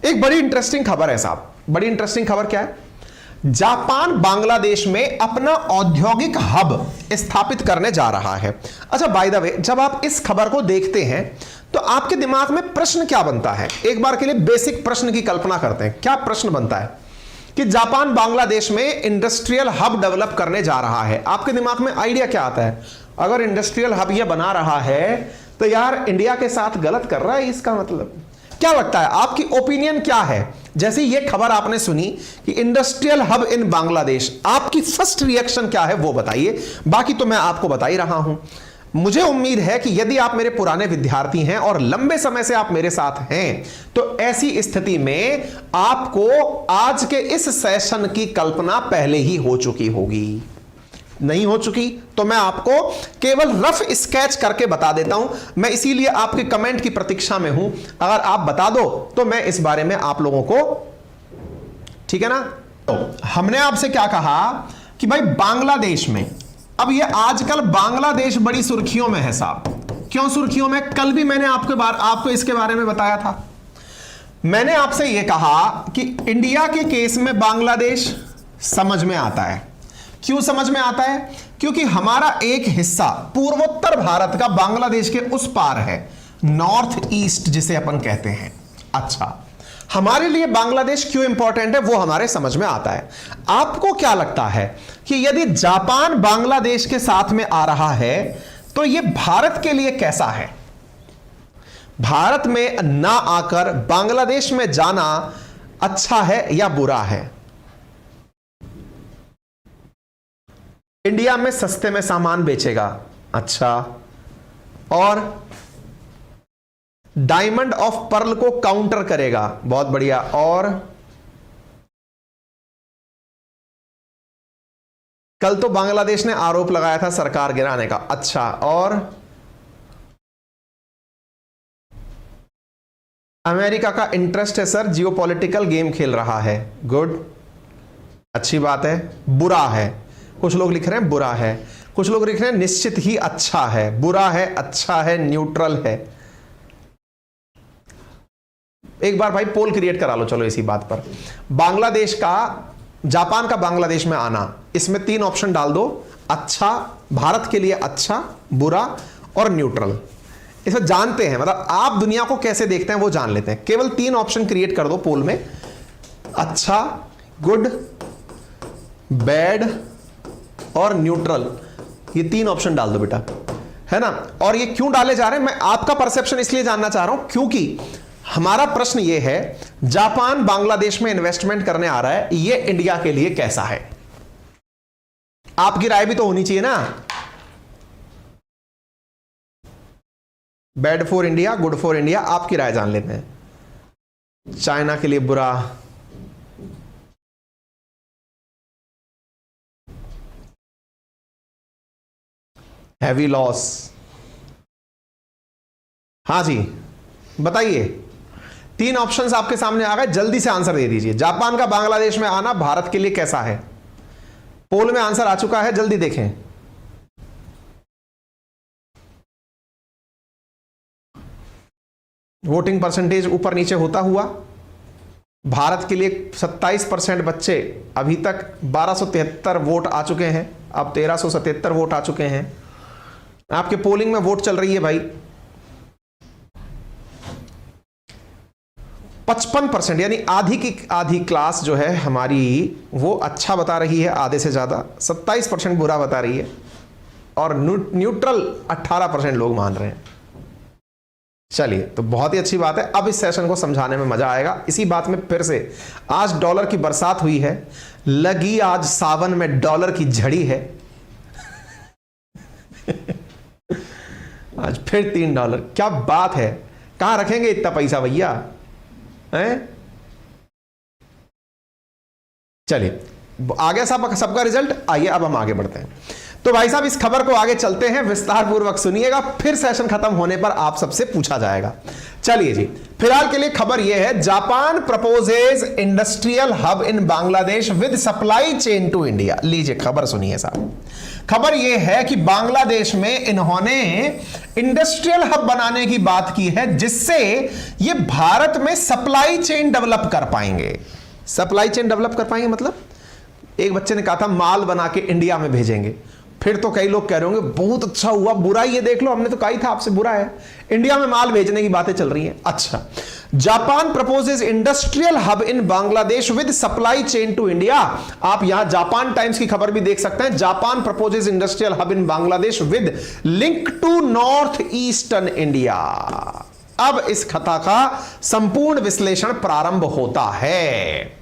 एक बड़ी इंटरेस्टिंग खबर है साहब। बड़ी इंटरेस्टिंग खबर क्या है? जापान बांग्लादेश में अपना औद्योगिक हब स्थापित करने जा रहा है। अच्छा, बाय द वे, जब आप इस खबर को देखते हैं तो आपके दिमाग में प्रश्न क्या बनता है? एक बार के लिए बेसिक प्रश्न की कल्पना करते हैं। क्या प्रश्न बनता है कि जापान बांग्लादेश में इंडस्ट्रियल हब डेवलप करने जा रहा है? आपके दिमाग में आइडिया क्या आता है? अगर इंडस्ट्रियल हब यह बना रहा है तो यार इंडिया के साथ गलत कर रहा है, इसका मतलब क्या लगता है? आपकी ओपिनियन क्या है जैसे ये खबर आपने सुनी कि इंडस्ट्रियल हब इन बांग्लादेश? आपकी फर्स्ट रिएक्शन क्या है वो बताइए। बाकी तो मैं आपको बता ही रहा हूं। मुझे उम्मीद है कि यदि आप मेरे पुराने विद्यार्थी हैं और लंबे समय से आप मेरे साथ हैं तो ऐसी स्थिति में आपको आज के इस सेशन की कल्पना पहले ही हो चुकी होगी। नहीं हो चुकी तो मैं आपको केवल रफ स्केच करके बता देता हूं। मैं इसीलिए आपके कमेंट की प्रतीक्षा में हूं। अगर आप बता दो तो मैं इस बारे में आप लोगों को, ठीक है ना? तो हमने आपसे क्या कहा कि भाई बांग्लादेश में, अब ये आजकल बांग्लादेश बड़ी सुर्खियों में है साहब। क्यों सुर्खियों में? कल भी मैंने आपको इसके बारे में बताया था। मैंने आपसे यह कहा कि इंडिया के केस में बांग्लादेश समझ में आता है। क्यों समझ में आता है? क्योंकि हमारा एक हिस्सा पूर्वोत्तर भारत का बांग्लादेश के उस पार है, नॉर्थ ईस्ट जिसे अपन कहते हैं। अच्छा, हमारे लिए बांग्लादेश क्यों इंपॉर्टेंट है वो हमारे समझ में आता है। आपको क्या लगता है कि यदि जापान बांग्लादेश के साथ में आ रहा है तो यह भारत के लिए कैसा है? भारत में ना आकर बांग्लादेश में जाना अच्छा है या बुरा है? इंडिया में सस्ते में सामान बेचेगा, अच्छा, और डायमंड ऑफ पर्ल को काउंटर करेगा, बहुत बढ़िया, और कल तो बांग्लादेश ने आरोप लगाया था सरकार गिराने का, अच्छा, और अमेरिका का इंटरेस्ट है सर, जियोपॉलिटिकल गेम खेल रहा है, गुड, अच्छी बात है। बुरा है, कुछ लोग लिख रहे हैं बुरा है, कुछ लोग लिख रहे हैं निश्चित ही अच्छा है, बुरा है, अच्छा है, न्यूट्रल है। एक बार भाई पोल क्रिएट करा लो, चलो इसी बात पर। बांग्लादेश का, जापान का बांग्लादेश में आना, इसमें 3 ऑप्शन डाल दो, अच्छा, भारत के लिए अच्छा, बुरा और न्यूट्रल। इसे जानते हैं, मतलब आप दुनिया को कैसे देखते हैं वो जान लेते हैं। केवल 3 ऑप्शन क्रिएट कर दो पोल में, अच्छा, गुड, बैड और न्यूट्रल। ये 3 ऑप्शन डाल दो बेटा, है ना? और ये क्यों डाले जा रहे हैं, मैं आपका परसेप्शन इसलिए जानना चाह रहा हूं क्योंकि हमारा प्रश्न ये है, जापान बांग्लादेश में इन्वेस्टमेंट करने आ रहा है, ये इंडिया के लिए कैसा है? आपकी राय भी तो होनी चाहिए ना। Bad for India, good for India, आपकी राय जान लेते हैं। चाइना के लिए बुरा, हैवी लॉस, हां जी बताइए। 3 ऑप्शंस आपके सामने आ गए, जल्दी से आंसर दे दीजिए। जापान का बांग्लादेश में आना भारत के लिए कैसा है? पोल में आंसर आ चुका है, जल्दी देखें। वोटिंग परसेंटेज ऊपर नीचे होता हुआ, भारत के लिए 27% बच्चे, अभी तक 1273 वोट आ चुके हैं, अब 1377 वोट आ चुके हैं। आपके पोलिंग में वोट चल रही है भाई 55%, यानी आधी की आधी क्लास जो है हमारी वो अच्छा बता रही है, आधे से ज्यादा। 27% बुरा बता रही है और न्यूट्रल 18% लोग मान रहे हैं। चलिए, तो बहुत ही अच्छी बात है। अब इस सेशन को समझाने में मजा आएगा। इसी बात में फिर से, आज डॉलर की बरसात हुई है, लगी आज सावन में डॉलर की झड़ी है। आज फिर $3, क्या बात है। कहां रखेंगे इतना पैसा भैया, हैं? चलिए, आ गया सबका रिजल्ट। आइए अब हम आगे बढ़ते हैं। तो भाई साहब, इस खबर को आगे चलते हैं, विस्तार पूर्वक सुनिएगा, फिर सेशन खत्म होने पर आप सबसे पूछा जाएगा। चलिए जी, फिलहाल के लिए खबर यह है, Japan proposes industrial hub in Bangladesh with supply chain to India. लीजिए खबर सुनिए साहब। खबर यह है कि बांग्लादेश में इन्होंने इंडस्ट्रियल हब बनाने की बात की है, जिससे ये भारत में सप्लाई चेन डेवलप कर पाएंगे। सप्लाई चेन डेवलप कर पाएंगे मतलब एक बच्चे ने कहा था माल बना के इंडिया में भेजेंगे, फिर तो कई लोग कह रहे होंगे बहुत अच्छा हुआ, बुरा ये देख लो, हमने तो कहा ही था आपसे बुरा है, इंडिया में माल भेजने की बातें चल रही हैं। अच्छा, Japan proposes industrial hub in Bangladesh with supply chain to India. आप यहां जापान टाइम्स की खबर भी देख सकते हैं, Japan proposes industrial hub in Bangladesh with link to north eastern India. अब इस कथा का संपूर्ण विश्लेषण प्रारंभ होता है।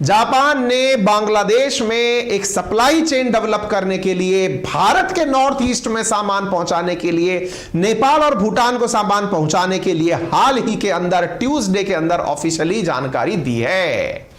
जापान ने बांग्लादेश में एक सप्लाई चेन डेवलप करने के लिए, भारत के नॉर्थ ईस्ट में सामान पहुंचाने के लिए, नेपाल और भूटान को सामान पहुंचाने के लिए हाल ही के अंदर ट्यूसडे के अंदर ऑफिशियली जानकारी दी है।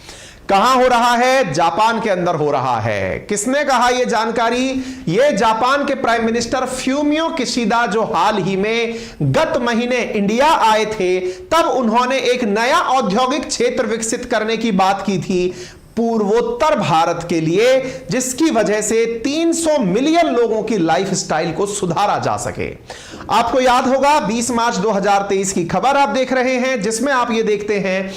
कहां हो रहा है? जापान के अंदर हो रहा है। किसने कहा यह जानकारी? यह जापान के प्राइम मिनिस्टर फ्यूमियो किशिदा, जो हाल ही में गत महीने इंडिया आए थे, तब उन्होंने एक नया औद्योगिक क्षेत्र विकसित करने की बात की थी पूर्वोत्तर भारत के लिए, जिसकी वजह से 300 मिलियन लोगों की लाइफस्टाइल को सुधारा जा सके। आपको याद होगा 20 मार्च 2023 की खबर आप देख रहे हैं, जिसमें आप ये देखते हैं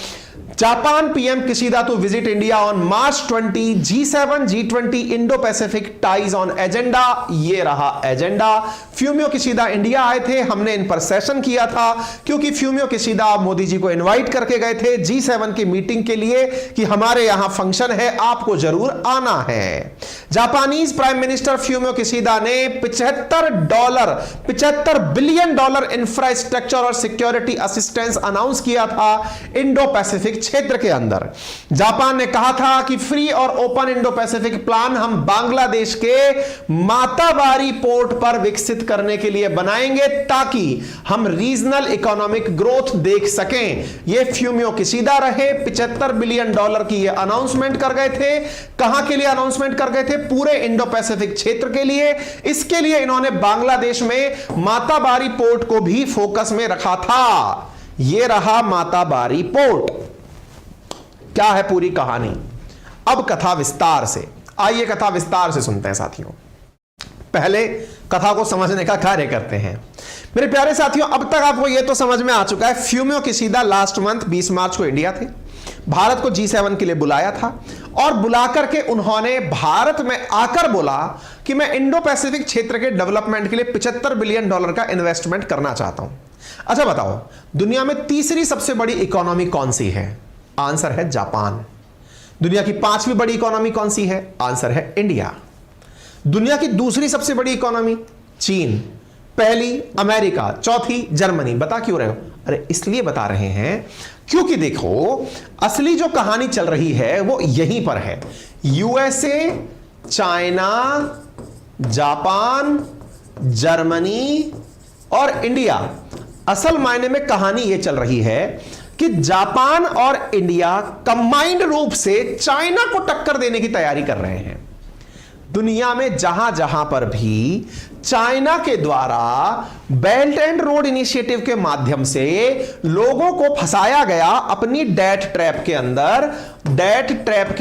Japan PM Kishida to visit India on March 20, G7 G20 Indo Pacific ties on agenda. ये रहा एजेंडा। फ्यूमियो किशिदा इंडिया आए थे, हमने इन पर सेशन किया था क्योंकि फ्यूमियो किशिदा मोदी जी को इनवाइट करके गए थे G7 की मीटिंग के लिए कि हमारे यहां फंक्शन है, आपको जरूर आना है। Japanese prime minister Fumio Kishida ने $75 बिलियन इंफ्रास्ट्रक्चर और सिक्योरिटी असिस्टेंस अनाउंस किया था इंडो पैसिफिक क्षेत्र के अंदर। जापान ने कहा था कि फ्री और ओपन इंडो पैसिफिक प्लान हम बांग्लादेश के माताबारी पोर्ट पर विकसित करने के लिए बनाएंगे ताकि हम रीजनल इकोनॉमिक ग्रोथ देख सकें। यह फ्यूमियो किशिदा रहे, $75 बिलियन की यह अनाउंसमेंट कर गए थे। कहां के लिए अनाउंसमेंट कर गए थे? पूरे इंडो पैसिफिक क्षेत्र के लिए। इसके लिए इन्होंने बांग्लादेश में माताबारी पोर्ट को भी फोकस में रखा था। यह रहा माताबारी पोर्ट। क्या है पूरी कहानी? अब कथा विस्तार से, आइए कथा विस्तार से सुनते हैं साथियों। पहले कथा को समझने का कार्य करते हैं। मेरे प्यारे साथियों, अब तक आपको यह तो समझ में आ चुका है फ्यूमियो किशिदा लास्ट मंथ 20 मार्च को इंडिया थे, भारत को G7 के लिए बुलाया था और बुलाकर के उन्होंने भारत में आकर बोला कि मैं इंडो पैसिफिक क्षेत्र के डेवलपमेंट के लिए $75 बिलियन का इन्वेस्टमेंट करना चाहता हूं। अच्छा बताओ, दुनिया में तीसरी सबसे बड़ी इकोनॉमी कौन सी है? आंसर है जापान। दुनिया की 5वीं बड़ी इकोनॉमी कौन सी है? आंसर है इंडिया। दुनिया की दूसरी सबसे बड़ी इकोनॉमी चीन, पहली अमेरिका, चौथी जर्मनी। बता क्यों रहे हो? अरे इसलिए बता रहे हैं क्योंकि देखो असली जो कहानी चल रही है वो यहीं पर है। यूएसए, चाइना, जापान, जर्मनी और इंडिया, असल मायने में कहानी यह चल रही है कि जापान और इंडिया कंबाइंड रूप से चाइना को टक्कर देने की तैयारी कर रहे हैं। दुनिया में जहां जहां पर भी चाइना के द्वारा बेल्ट एंड रोड इनिशिएटिव के माध्यम से लोगों को फंसाया गया अपनी डेट ट्रैप के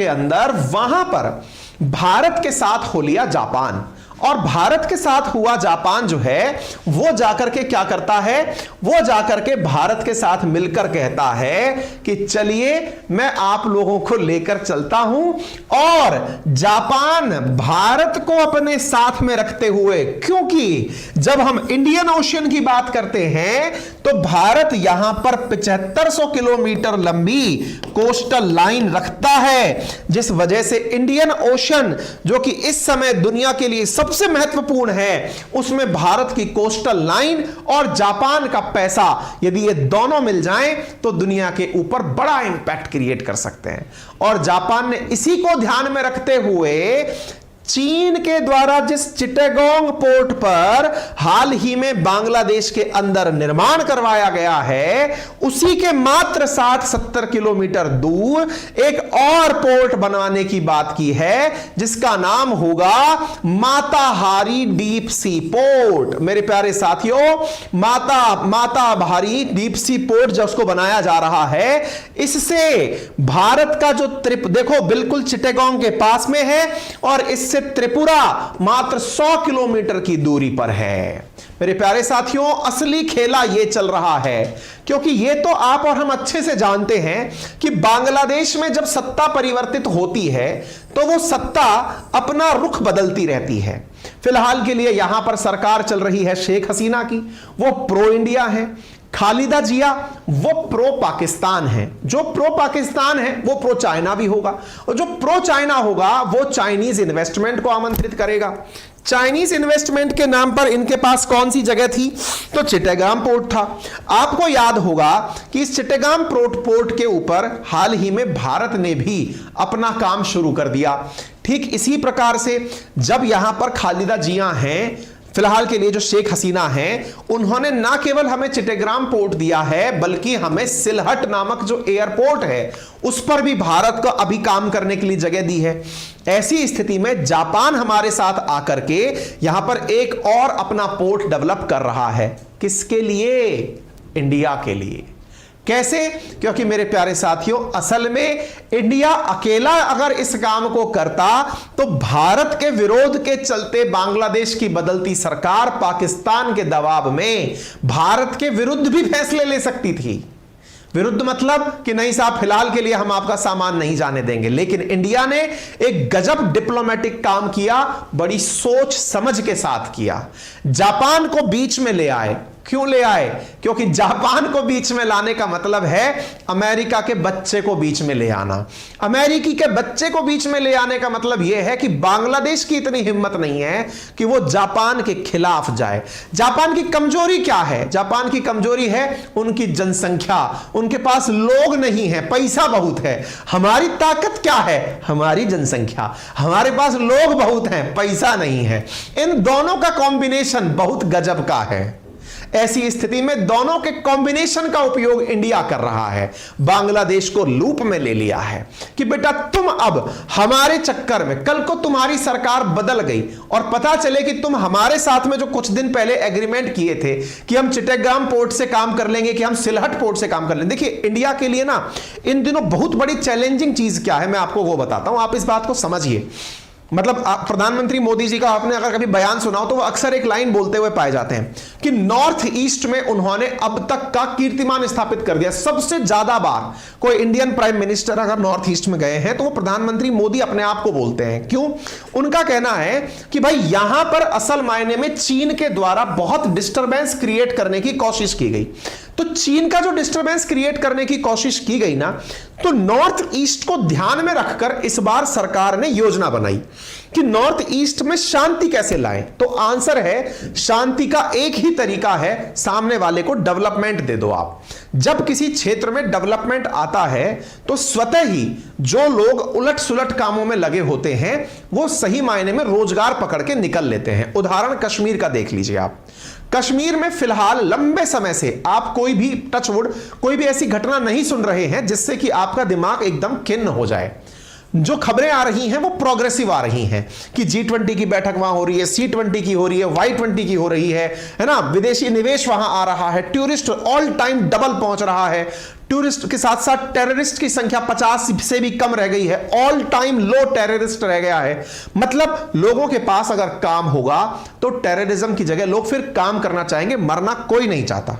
अंदर, वहां पर भारत के साथ हो लिया जापान। और भारत के साथ हुआ जापान जो है वो जाकर के क्या करता है? वो जाकर के भारत के साथ मिलकर कहता है कि चलिए मैं आप लोगों को लेकर चलता हूं। और जापान भारत को अपने साथ में रखते हुए, क्योंकि जब हम इंडियन ओशियन की बात करते हैं तो भारत यहां पर 7500 किलोमीटर लंबी कोस्टल लाइन रखता है, जिस वजह से इंडियन ओशियन जो कि इस समय दुनिया के लिए सबसे महत्वपूर्ण है, उसमें भारत की कोस्टल लाइन और जापान का पैसा, यदि ये दोनों मिल जाएं तो दुनिया के ऊपर बड़ा इंपैक्ट क्रिएट कर सकते हैं। और जापान ने इसी को ध्यान में रखते हुए चीन के द्वारा जिस चिटागोंग पोर्ट पर हाल ही में बांग्लादेश के अंदर निर्माण करवाया गया है, उसी के मात्र 60-70 किलोमीटर दूर एक और पोर्ट बनवाने की बात की है, जिसका नाम होगा माताहारी डीप सी पोर्ट। मेरे प्यारे साथियों, माताहारी डीप सी पोर्ट जो उसको बनाया जा रहा है, इससे भारत का जो ट्रिप देखो बिल्कुल चिटागोंग के पास में है और इससे से त्रिपुरा मात्र 100 किलोमीटर की दूरी पर है। मेरे प्यारे साथियों, असली खेला यह चल रहा है, क्योंकि यह तो आप और हम अच्छे से जानते हैं कि बांग्लादेश में जब सत्ता परिवर्तित होती है तो वो सत्ता अपना रुख बदलती रहती है। फिलहाल के लिए यहां पर सरकार चल रही है शेख हसीना की, वो प्रो इंडिया है। खालिदा जिया वो प्रो पाकिस्तान है। जो प्रो पाकिस्तान है वो प्रो चाइना भी होगा, और जो प्रो चाइना होगा वो चाइनीज इन्वेस्टमेंट को आमंत्रित करेगा। चाइनीज इन्वेस्टमेंट के नाम पर इनके पास कौन सी जगह थी? तो चिट्टागांव पोर्ट था। आपको याद होगा कि इस चिट्टागांव पोर्ट के ऊपर हाल ही में भारत ने भी अपना काम शुरू कर दिया। ठीक इसी प्रकार से जब यहां पर खालिदा जिया हैं, फिलहाल के लिए जो शेख हसीना हैं, उन्होंने ना केवल हमें चिट्टागांव पोर्ट दिया है, बल्कि हमें सिलहट नामक जो एयरपोर्ट है उस पर भी भारत को अभी काम करने के लिए जगह दी है। ऐसी स्थिति में जापान हमारे साथ आकर के यहां पर एक और अपना पोर्ट डेवलप कर रहा है। किसके लिए? इंडिया के लिए। कैसे? क्योंकि मेरे प्यारे साथियों, असल में इंडिया अकेला अगर इस काम को करता तो भारत के विरोध के चलते बांग्लादेश की बदलती सरकार पाकिस्तान के दबाव में भारत के विरुद्ध भी फैसले ले सकती थी। विरुद्ध मतलब कि नहीं साहब, फिलहाल के लिए हम आपका सामान नहीं जाने देंगे। लेकिन इंडिया ने एक गजब डिप्लोमेटिक काम किया, बड़ी सोच समझ के साथ किया। जापान को बीच में ले आए। क्यों ले आए? क्योंकि जापान को बीच में लाने का मतलब है अमेरिका के बच्चे को बीच में ले आना। अमेरिकी के बच्चे को बीच में ले आने का मतलब यह है कि बांग्लादेश की इतनी हिम्मत नहीं है कि वो जापान के खिलाफ जाए। जापान की कमजोरी क्या है? जापान की कमजोरी है उनकी जनसंख्या। उनके पास लोग नहीं है, पैसा बहुत है। हमारी ताकत क्या है? हमारी जनसंख्या। हमारे पास लोग बहुत हैं, पैसा नहीं है। इन दोनों का कॉम्बिनेशन बहुत गजब का है। ऐसी स्थिति में दोनों के कॉम्बिनेशन का उपयोग इंडिया कर रहा है। बांग्लादेश को लूप में ले लिया है कि बेटा तुम अब हमारे चक्कर में, कल को तुम्हारी सरकार बदल गई और पता चले कि तुम हमारे साथ में जो कुछ दिन पहले एग्रीमेंट किए थे कि हम चिट्टागांव पोर्ट से काम कर लेंगे, कि हम सिलहट पोर्ट से काम कर लेंगे। देखिए, इंडिया के लिए ना इन दिनों बहुत बड़ी चैलेंजिंग चीज क्या है, मैं आपको वो बताता हूं, आप इस बात को समझिए। मतलब प्रधानमंत्री मोदी जी का आपने अगर कभी बयान सुना हो तो वो अक्सर एक लाइन बोलते हुए पाए जाते हैं कि नॉर्थ ईस्ट में उन्होंने अब तक का कीर्तिमान स्थापित कर दिया। सबसे ज्यादा बार कोई इंडियन प्राइम मिनिस्टर अगर नॉर्थ ईस्ट में गए हैं तो वो प्रधानमंत्री मोदी अपने आप को बोलते हैं। क्यों? उनका कहना है कि भाई यहां पर असल मायने में चीन के द्वारा बहुत डिस्टर्बेंस क्रिएट करने की कोशिश की गई। तो चीन का जो डिस्टर्बेंस क्रिएट करने की कोशिश की गई ना, तो नॉर्थ ईस्ट को ध्यान में रखकर इस बार सरकार ने योजना बनाई कि नॉर्थ ईस्ट में शांति कैसे लाएं। तो आंसर है, शांति का एक ही तरीका है, सामने वाले को डेवलपमेंट दे दो आप। जब किसी क्षेत्र में डेवलपमेंट आता है तो स्वतः ही जो लोग उलट सुलट कामों में लगे होते हैं वो सही मायने में रोजगार पकड़ के निकल लेते हैं। उदाहरण कश्मीर का देख लीजिए आप। कश्मीर में फिलहाल लंबे समय से आप कोई भी टचवुड कोई भी ऐसी घटना नहीं सुन रहे हैं जिससे कि आपका दिमाग एकदम खिन्न हो जाए। जो खबरें आ रही हैं वो प्रोग्रेसिव आ रही हैं कि G20 की बैठक वहां हो रही है, C20 की हो रही है, Y20 की हो रही है ना। विदेशी निवेश वहां आ रहा है, टूरिस्ट ऑल टाइम डबल पहुंच रहा है। टूरिस्ट के साथ साथ टेररिस्ट की संख्या 50 से भी कम रह गई है, ऑल टाइम लो टेररिस्ट रह गया है। मतलब लोगों के पास अगर काम होगा तो टेररिज्म की जगह लोग फिर काम करना चाहेंगे, मरना कोई नहीं चाहता।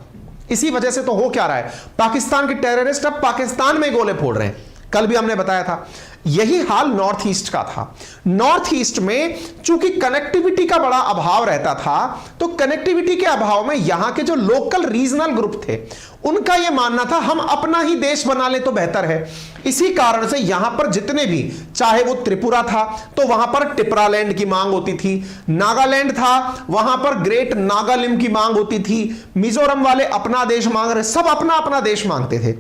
इसी वजह से तो हो क्या रहा है, पाकिस्तान के टेररिस्ट अब पाकिस्तान में गोले फोड़ रहे हैं। कल भी हमने बताया था यही हाल नॉर्थ ईस्ट का था। नॉर्थ ईस्ट में चूंकि कनेक्टिविटी का बड़ा अभाव रहता था, तो कनेक्टिविटी के अभाव में यहां के जो लोकल रीजनल ग्रुप थे उनका यह मानना था हम अपना ही देश बना ले तो बेहतर है। इसी कारण से यहां पर जितने भी, चाहे वो त्रिपुरा था तो वहां पर टिपरालैंड की मांग होती थी, नागालैंड था वहां पर ग्रेट नागालिम की मांग होती थी, मिजोरम वाले अपना देश मांग रहे, सब अपना अपना देश मांगते थे।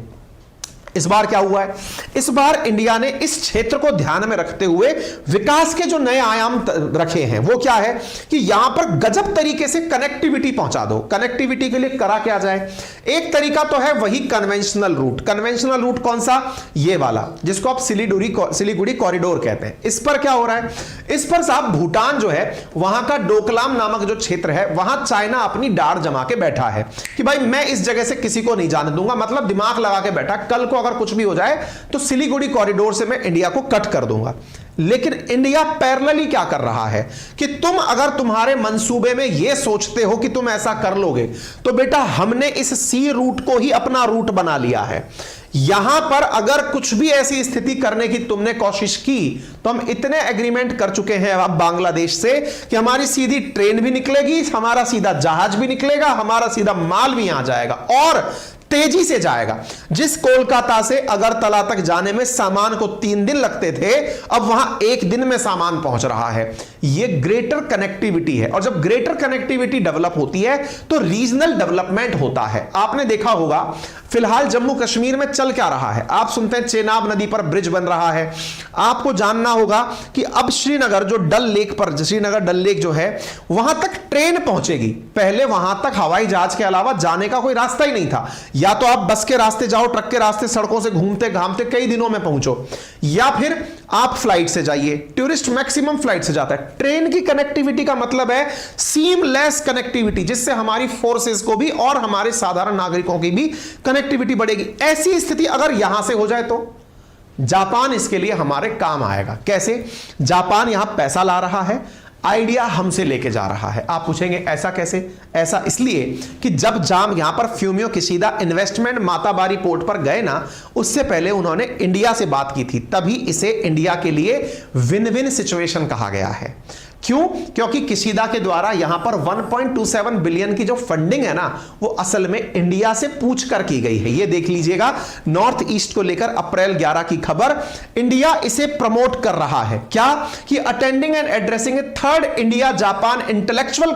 इस बार क्या हुआ है? इस बार इंडिया ने इस क्षेत्र को ध्यान में रखते हुए विकास के जो नए आयाम रखे हैं वो क्या है कि यहां पर गजब तरीके से कनेक्टिविटी पहुंचा दो। कनेक्टिविटी के लिए करा क्या जाए? एक तरीका तो है वही कन्वेंशनल रूट। कन्वेंशनल रूट कौन सा? ये वाला जिसको आप सिलीगुड़ी कॉरिडोर कहते हैं। इस पर क्या हो रहा है? इस पर साहब भूटान जो है वहां का डोकलाम नामक जो क्षेत्र है वहां चाइना अपनी डार जमा के बैठा है कि भाई मैं इस जगह से किसी को नहीं जाने दूंगा। मतलब दिमाग लगा के बैठा, कल को अगर कुछ भी हो जाए तो सिलीगुड़ी कॉरिडोर से मैं इंडिया को कट कर दूंगा। लेकिन इंडिया पैरेलली क्या कर रहा है कि तुम अगर तुम्हारे मंसूबे में यह सोचते हो कि तुम ऐसा कर लोगे, तो बेटा हमने इस सी रूट को ही अपना रूट बना लिया है। यहां पर अगर कुछ भी ऐसी स्थिति करने की तुमने कोशिश की, तो हम इतने एग्रीमेंट कर चुके हैं अब बांग्लादेश से कि हमारी सीधी ट्रेन भी निकलेगी, हमारा सीधा जहाज भी निकलेगा, हमारा सीधा माल भी यहां जाएगा और तेजी से जाएगा। जिस कोलकाता से अगरतला तक जाने में सामान को 3 दिन लगते थे, अब वहां 1 दिन में सामान पहुंच रहा है। यह ग्रेटर कनेक्टिविटी है, और जब ग्रेटर कनेक्टिविटी डेवलप होती है तो रीजनल डेवलपमेंट होता है। आपने देखा होगा फिलहाल जम्मू कश्मीर में चल क्या रहा है, आप सुनते हैं चेनाब नदी पर ब्रिज बन रहा है। आपको जानना होगा कि अब श्रीनगर जो डल लेक पर, श्रीनगर डल लेक जो है वहां तक ट्रेन पहुंचेगी। पहले वहां तक हवाई जहाज के अलावा जाने का कोई रास्ता ही नहीं था। या तो आप बस के रास्ते जाओ, ट्रक के रास्ते, सड़कों से घूमते घामते कई दिनों में पहुंचो, या फिर आप फ्लाइट से जाइए। टूरिस्ट मैक्सिमम फ्लाइट से जाता है। ट्रेन की कनेक्टिविटी का मतलब है सीमलेस कनेक्टिविटी, जिससे हमारी फोर्सेस को भी और हमारे साधारण नागरिकों की भी कनेक्टिविटी बढ़ेगी। ऐसी स्थिति अगर यहां से हो जाए तो जापान इसके लिए हमारे काम आएगा। कैसे? जापान यहां पैसा ला रहा है, आइडिया हमसे लेके जा रहा है। आप पूछेंगे ऐसा कैसे? ऐसा इसलिए कि जब जाम यहां पर Fumio Kishida investment Matabari port पर गए ना, उससे पहले उन्होंने इंडिया से बात की थी, तभी इसे इंडिया के लिए विन विन सिचुएशन कहा गया है। क्यों? क्योंकि किशिदा के द्वारा यहां पर 1.27 बिलियन की जो फंडिंग है ना, वो असल में इंडिया से पूछ कर की गई है। ये देख लीजिएगा, नॉर्थ ईस्ट को लेकर अप्रैल 11 की खबर, इंडिया इसे प्रमोट कर रहा है। क्या? कि attending and addressing a third India Japan intellectual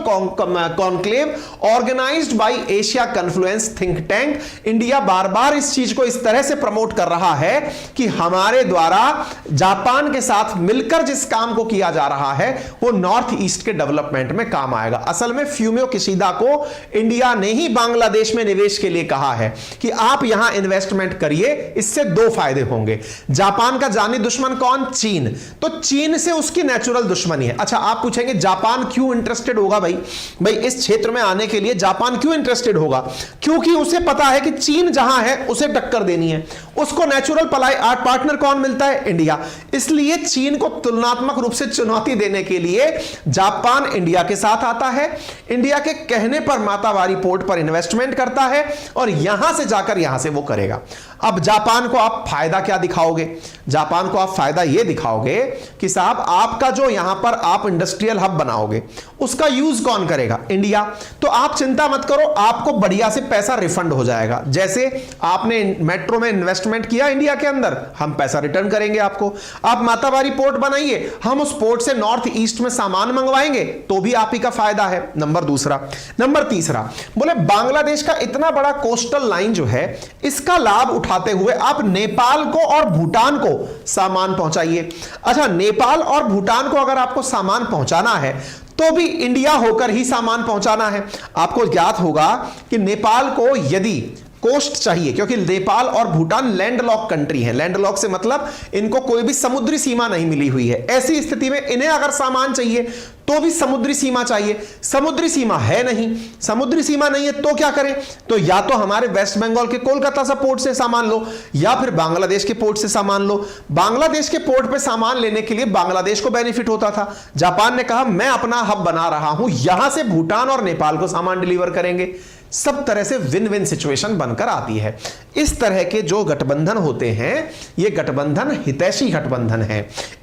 conclave organised by Asia Confluence think tank. India बार बार इस चीज को इस तरह से प्रमोट कर रहा है कि हमारे द्वारा जापान के साथ मिलकर जिस काम को किया जा रहा है वो नॉर्थ ईस्ट के डेवलपमेंट में काम आएगा। असल में फ्यूमियो किशिदा को इंडिया ने ही बांग्लादेश में निवेश के लिए कहा है कि आप यहां इन्वेस्टमेंट करिए, इससे 2 फायदे होंगे। जापान का जानी दुश्मन कौन? चीन। तो चीन से उसकी नेचुरल दुश्मनी है। अच्छा, आप पूछेंगे जापान क्यों इंटरेस्टेड होगा? भाई इस क्षेत्र में आने के लिए जापान क्यों इंटरेस्टेड होगा? क्योंकि उसे पता है कि चीन जहां है उसे टक्कर देनी है। उसको नेचुरल पार्टनर कौन मिलता है? इंडिया। इसलिए चीन को तुलनात्मक रूप से चुनौती देने के लिए जापान इंडिया के साथ आता है, इंडिया के कहने पर मातावारी पोर्ट पर इन्वेस्टमेंट करता है और यहां से जाकर यहां से वो करेगा। अब जापान को आप फायदा क्या दिखाओगे? जापान को आप फायदा ये दिखाओगे कि साहब आपका जो यहां पर आप इंडस्ट्रियल हब बनाओगे उसका यूज कौन करेगा? इंडिया। तो आप चिंता मत करो, आपको बढ़िया से पैसा रिफंड हो जाएगा। जैसे आपने मेट्रो में इन्वेस्टमेंट किया इंडिया के अंदर, हम पैसा रिटर्न करेंगे आपको। आप मातावारी पोर्ट बनाइए, हम उस पोर्ट से नॉर्थ ईस्ट में सामान मंगवाएंगे, तो भी आप ही का फायदा है। नंबर दूसरा। नंबर तीसरा, बोले बांग्लादेश का इतना बड़ा कोस्टल लाइन जो है, इसका लाभ उठाते हुए आप नेपाल को और भूटान को सामान पहुंचाइए। अच्छा, नेपाल और भूटान को अगर आपको सामान पहुंचाना है तो भी इंडिया होकर ही सामान पहुंचाना है। आपको ज्ञात होगा कि नेपाल को यदि कोस्ट चाहिए, क्योंकि नेपाल और भूटान लैंडलॉक कंट्री है। लैंडलॉक से मतलब इनको कोई भी समुद्री सीमा नहीं मिली हुई है। ऐसी स्थिति में इन्हें अगर सामान चाहिए तो भी समुद्री सीमा चाहिए। समुद्री सीमा है नहीं, समुद्री सीमा नहीं है तो क्या करें? तो या तो हमारे वेस्ट बंगाल के कोलकाता से पोर्ट से सामान लो, या फिर बांग्लादेश के पोर्ट से सामान लो। बांग्लादेश के पोर्ट पे सामान लेने के लिए बांग्लादेश को बेनिफिट होता था। जापान ने कहा मैं अपना हब बना रहा हूं, यहां से भूटान और नेपाल को सामान डिलीवर करेंगे। सब तरह से विन विन सिचुएशन बनकर आती है। इस तरह के जो गठबंधन होते हैं, ये गठबंधन हितैषी गठबंधन है।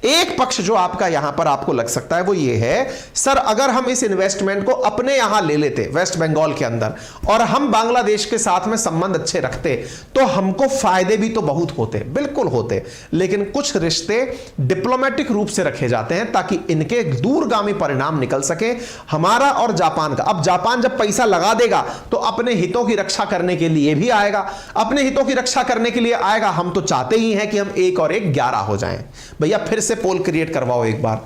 एक पक्ष जो आपका यहां पर आपको लग सकता है वो ये है, सर अगर हम इस इन्वेस्टमेंट को अपने यहां ले लेते वेस्ट बंगाल के अंदर और हम बांग्लादेश के साथ में संबंध अच्छे रखते तो हमको फायदे भी तो बहुत होते। बिल्कुल होते, लेकिन कुछ रिश्ते डिप्लोमेटिक रूप से रखे जाते हैं ताकि इनके दूरगामी परिणाम निकल सके, हमारा और जापान का। अब जापान जब पैसा लगा देगा तो अपने हितों की रक्षा करने के लिए भी आएगा, अपने हितों की रक्षा करने के लिए आएगा। हम तो चाहते ही हैं कि हम 1 और 1 11 हो जाएं। भैया फिर से पोल क्रिएट करवाओ एक बार,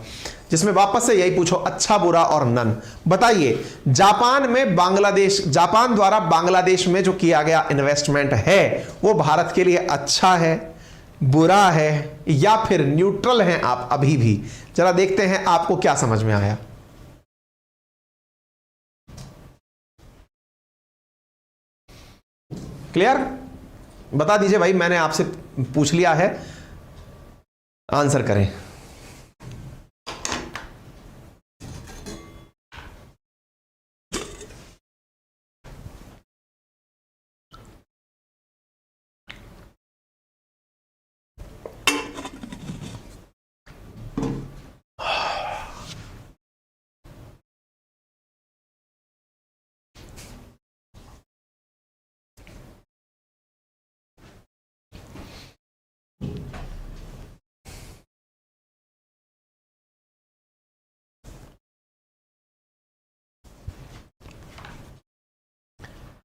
जिसमें वापस से यही पूछो अच्छा बुरा और नन। बताइए जापान द्वारा बांग्लादेश में जो किया गया इन्वेस्टमेंट है वो भारत के लिए अच्छा है, बुरा है या फिर न्यूट्रल हैं आप अभी भी? जरा देखते हैं आपको क्या समझ में आया। क्लियर? बता दीजिए भाई, मैंने आपसे पूछ लिया है आंसर करें।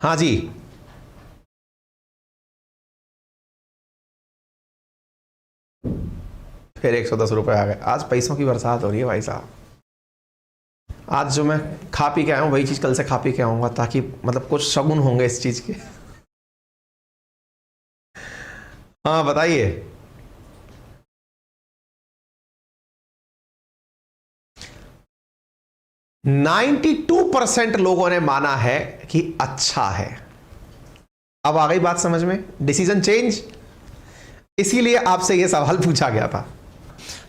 हाँ जी, फिर 110 रुपए आ गए। आज पैसों की बरसात हो रही है भाई साहब। आज जो मैं खा पी के आया हूं वही चीज कल से खा पी के आऊंगा, ताकि मतलब कुछ शगुन होंगे इस चीज के। हाँ बताइए। 92% लोगों ने माना है कि अच्छा है। अब आ गई बात समझ में, डिसीजन चेंज। इसीलिए आपसे यह सवाल पूछा गया था।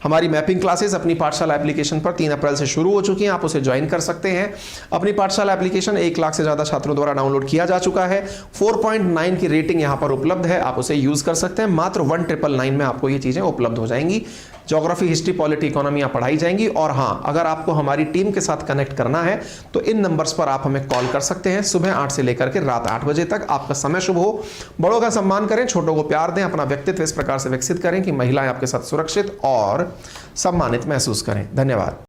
हमारी मैपिंग क्लासेस अपनी पाठशाला एप्लीकेशन पर 3 अप्रैल से शुरू हो चुकी हैं, आप उसे ज्वाइन कर सकते हैं। अपनी पाठशाला एप्लीकेशन 1 लाख से ज्यादा छात्रों द्वारा डाउनलोड किया जा चुका है। 4.9 की रेटिंग यहां पर उपलब्ध है, आप उसे यूज कर सकते हैं। मात्र 1999 में आपको ये चीजें उपलब्ध हो जाएंगी। ज्योग्राफी, हिस्ट्री, पॉलिटी, इकोनॉमी यहाँ पढ़ाई जाएंगी। और हाँ, अगर आपको हमारी टीम के साथ कनेक्ट करना है तो इन नंबर्स पर आप हमें कॉल कर सकते हैं। सुबह 8 से लेकर के रात 8 बजे तक। आपका समय शुभ हो। बड़ों का सम्मान करें, छोटों को प्यार दें, अपना व्यक्तित्व इस प्रकार से विकसित करें कि महिलाएं आपके साथ सुरक्षित और सम्मानित महसूस करें। धन्यवाद।